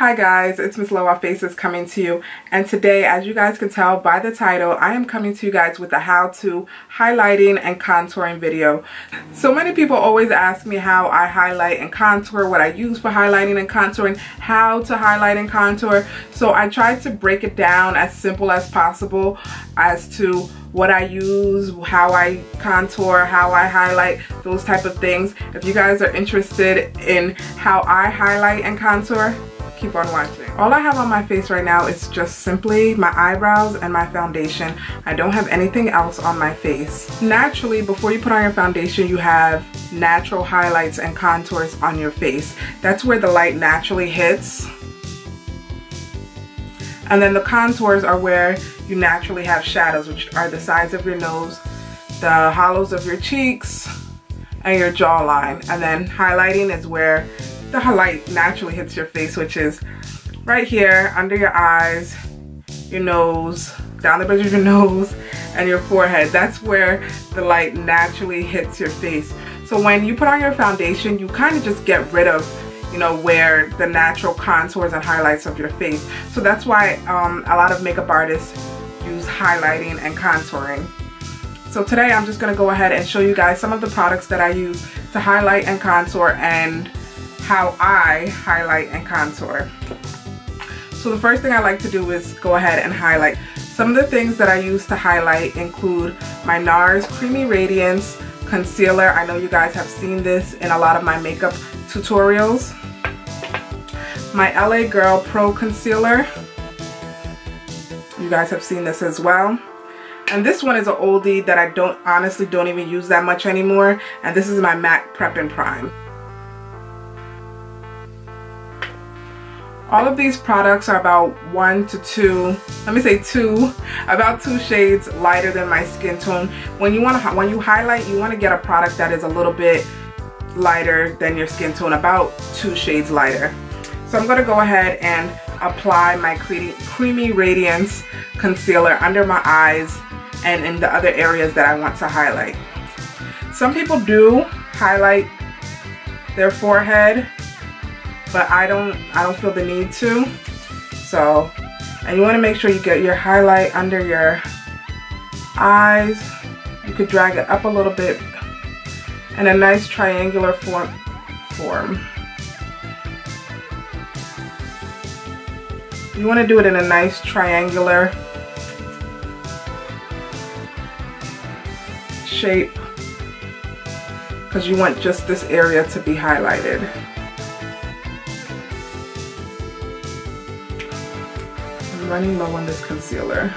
Hi guys, it's MsLewaFaces coming to you, and today, as you guys can tell by the title, I am coming to you guys with a how-to highlighting and contouring video. So many people always ask me how I highlight and contour, what I use for highlighting and contouring, how to highlight and contour. So I tried to break it down as simple as possible as to what I use, how I contour, how I highlight, those type of things. If you guys are interested in how I highlight and contour, keep on watching. All I have on my face right now is just simply my eyebrows and my foundation. I don't have anything else on my face. Naturally, before you put on your foundation, you have natural highlights and contours on your face. That's where the light naturally hits. And then the contours are where you naturally have shadows, which are the sides of your nose, the hollows of your cheeks, and your jawline. And then highlighting is where the highlight naturally hits your face, which is right here under your eyes, your nose, down the bridge of your nose, and your forehead. That's where the light naturally hits your face. So when you put on your foundation, you kind of just get rid of, you know, where the natural contours and highlights of your face. So that's why a lot of makeup artists use highlighting and contouring. So today I'm just going to go ahead and show you guys some of the products that I use to highlight and contour and how I highlight and contour. So the first thing I like to do is go ahead and highlight. Some of the things that I use to highlight include my Nars Creamy Radiance Concealer. I know you guys have seen this in a lot of my makeup tutorials. My LA Girl Pro Concealer. You guys have seen this as well. And this one is an oldie that I honestly don't even use that much anymore. And this is my MAC Prep and Prime. All of these products are about about two shades lighter than my skin tone. When you highlight, you want to get a product that is a little bit lighter than your skin tone, about 2 shades lighter. So I'm going to go ahead and apply my Creamy Radiance Concealer under my eyes and in the other areas that I want to highlight. Some people do highlight their forehead, but I don't feel the need to. So, and you want to make sure you get your highlight under your eyes. You could drag it up a little bit in a nice triangular form. You want to do it in a nice triangular shape because you want just this area to be highlighted. I'm running low on this concealer.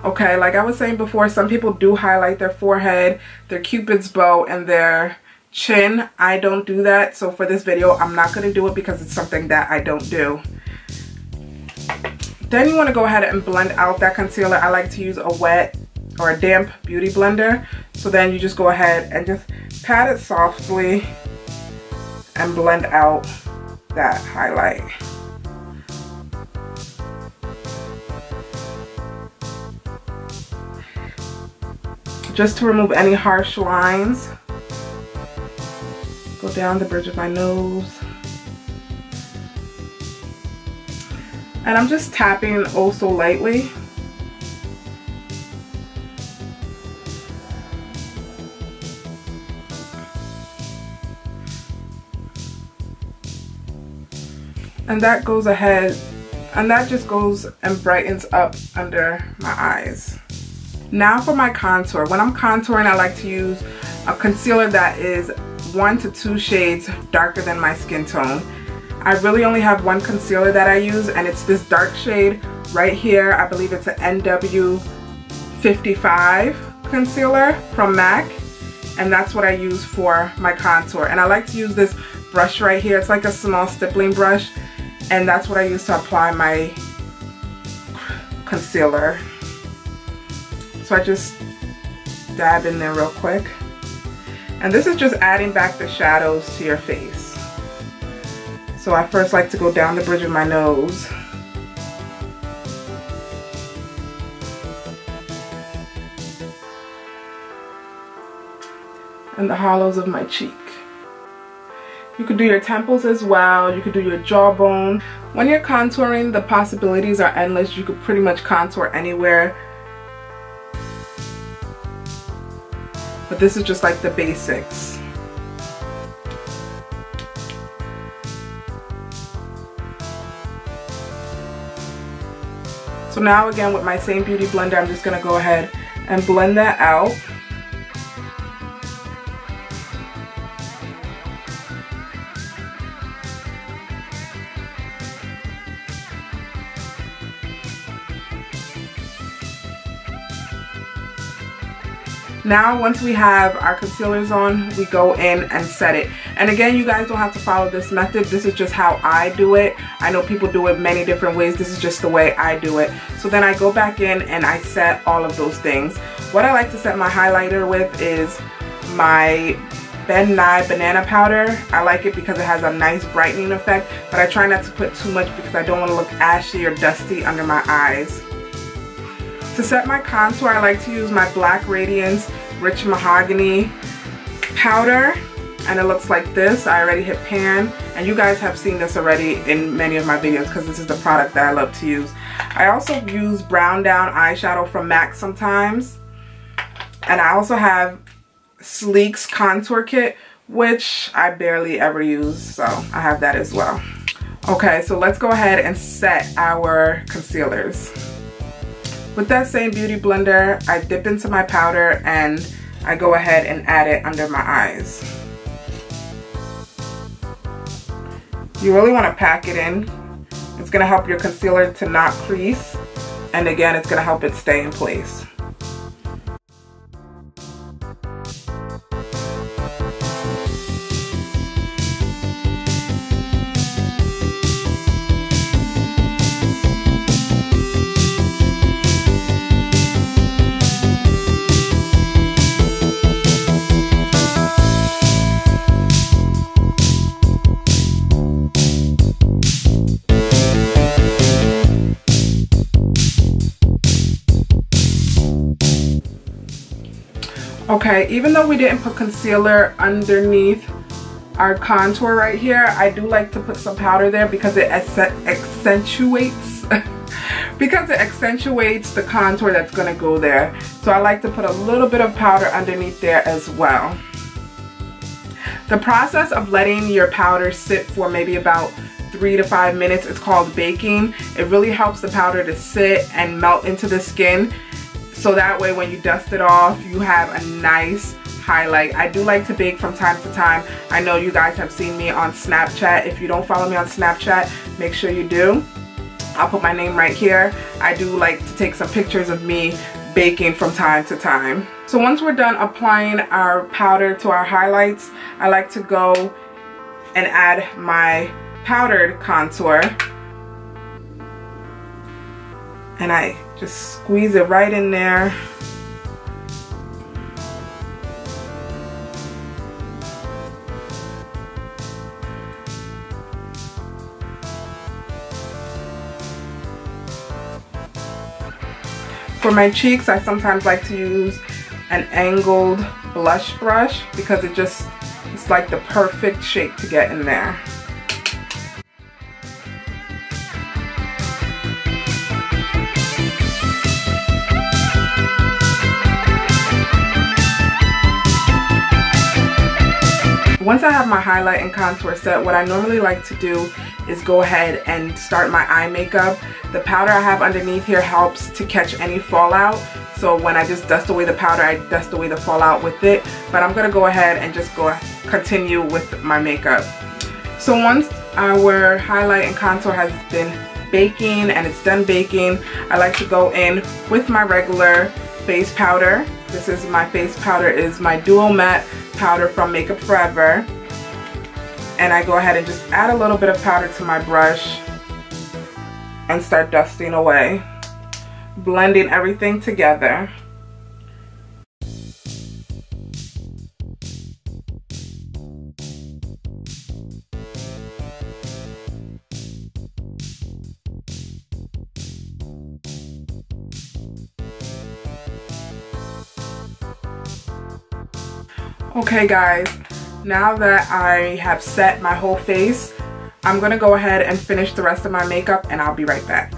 Okay, like I was saying before, some people do highlight their forehead, their cupid's bow, and their chin. I don't do that, so for this video I'm not going to do it because it's something that I don't do. Then you want to go ahead and blend out that concealer. I like to use a wet or a damp beauty blender. So then you just go ahead and just pat it softly and blend out that highlight. Just to remove any harsh lines. Go down the bridge of my nose. And I'm just tapping oh so lightly. And that goes ahead, and that just goes and brightens up under my eyes. Now for my contour. When I'm contouring, I like to use a concealer that is 1 to 2 shades darker than my skin tone. I really only have one concealer that I use, and it's this dark shade right here. I believe it's an NW55 concealer from MAC, and that's what I use for my contour. And I like to use this brush right here. It's like a small stippling brush, and that's what I use to apply my concealer. So I just dab in there real quick. And this is just adding back the shadows to your face. So I first like to go down the bridge of my nose. and the hollows of my cheek. You could do your temples as well. You could do your jawbone. When you're contouring, the possibilities are endless. You could pretty much contour anywhere. But this is just like the basics. So now again with my same beauty blender, I'm just gonna go ahead and blend that out. Now once we have our concealers on, we go in and set it. And again, you guys don't have to follow this method. This is just how I do it. I know people do it many different ways. This is just the way I do it. So then I go back in and I set all of those things. What I like to set my highlighter with is my Nye Banana Powder. I like it because it has a nice brightening effect, but I try not to put too much because I don't want to look ashy or dusty under my eyes. To set my contour, I like to use my black Radiance Rich Mahogany powder, and it looks like this. I already hit pan, and you guys have seen this already in many of my videos because this is the product that I love to use. I also use brown down eyeshadow from MAC sometimes, and I also have Sleek's contour kit, which I barely ever use, so I have that as well. Okay, so let's go ahead and set our concealers. With that same beauty blender, I dip into my powder and I go ahead and add it under my eyes. You really want to pack it in. It's going to help your concealer to not crease, and again, it's going to help it stay in place. Okay, even though we didn't put concealer underneath our contour right here, I do like to put some powder there because it accentuates the contour that's going to go there. So I like to put a little bit of powder underneath there as well. The process of letting your powder sit for maybe about 3 to 5 minutes is called baking. It really helps the powder to sit and melt into the skin. So that way when you dust it off, you have a nice highlight. I do like to bake from time to time. I know you guys have seen me on Snapchat. If you don't follow me on Snapchat, make sure you do. I'll put my name right here. I do like to take some pictures of me baking from time to time. So once we're done applying our powder to our highlights, I like to go and add my powdered contour. And I just squeeze it right in there. For my cheeks, I sometimes like to use an angled blush brush because it's like the perfect shape to get in there. Once I have my highlight and contour set, what I normally like to do is go ahead and start my eye makeup. The powder I have underneath here helps to catch any fallout. So when I just dust away the powder, I dust away the fallout with it. But I'm going to go ahead and just continue with my makeup. So once our highlight and contour has been baking and it's done baking, I like to go in with my regular face powder. This is my face powder, is my duomat powder from Makeup Forever, and I go ahead and just add a little bit of powder to my brush and start dusting away, blending everything together. Okay guys, now that I have set my whole face, I'm gonna go ahead and finish the rest of my makeup and I'll be right back.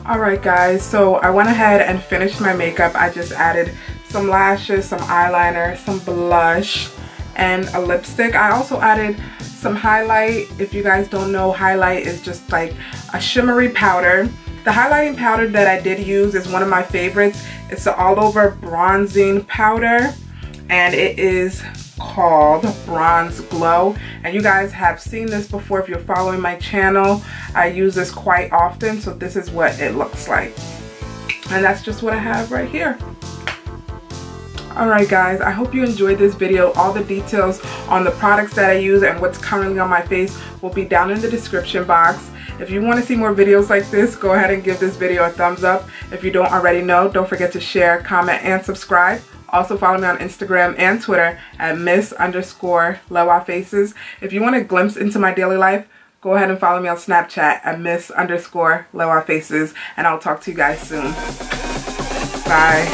Alright guys, so I went ahead and finished my makeup. I just added some lashes, some eyeliner, some blush, and a lipstick. I also added some highlight. If you guys don't know, highlight is just like a shimmery powder. The highlighting powder that I did use is one of my favorites. It's the all over bronzing powder and it is called Bronze Glow, and you guys have seen this before if you're following my channel. I use this quite often, so this is what it looks like, and that's just what I have right here. Alright guys, I hope you enjoyed this video. All the details on the products that I use and what's currently on my face will be down in the description box. If you want to see more videos like this, go ahead and give this video a thumbs up. If you don't already know, don't forget to share, comment, and subscribe. Also follow me on Instagram and Twitter at Ms_LewaFaces. If you want a glimpse into my daily life, go ahead and follow me on Snapchat at Ms_LewaFaces, and I'll talk to you guys soon. Bye.